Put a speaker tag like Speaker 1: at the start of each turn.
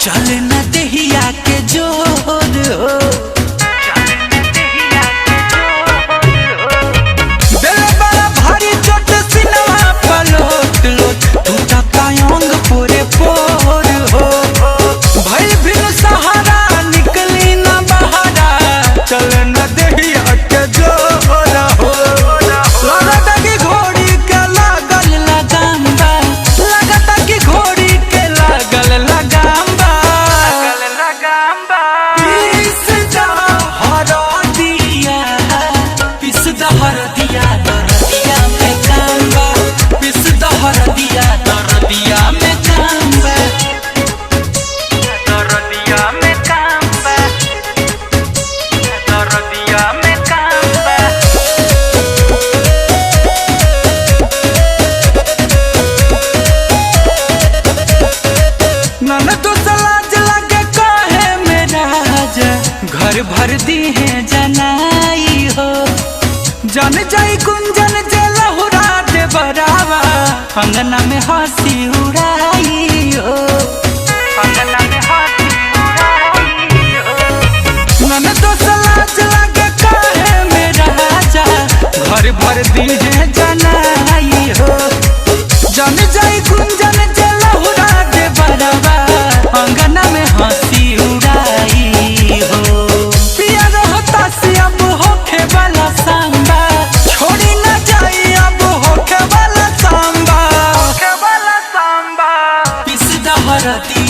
Speaker 1: चल न देहिया के जोर हो, दिल बड़ा भारी चोट सिनवा पर लोट लोट टूटा पायंग पूरे पोर हो। भाई बिन सहारा निकली न बहारा, चल न देहिया के जोर हो। लगता कि घोड़ी के लागल लगाम बा, लगता कि घोड़ी के लागल लगाम बा। पिस दहर दिया दरदिया में काम बा, पिस दहर दिया दरदिया में काम बा, दरदिया में काम बा, दरदिया में काम बा। नन तो सलाज लगे काहे मेरा राजा, घर भर दी है जनाई हो। जन जाई कुंजन जे लहुरा दे बरावा, अंगना में हंसी उड़ाई हो, अंगना में हंसी उड़ाई हो। नन तो सलाज लगे काहे मेरा राजा, घर भर दी है जनाई हो। जन जाई कुंजन जे लहुरा दे बरावा, अंगना में हंसी उड़ाई हो। पिया रहता से अब होखे वाला सांबा, छोड़ी न जाई अब होखे वाला सांबा, होखे वाला सांबा। पिस दहर दिया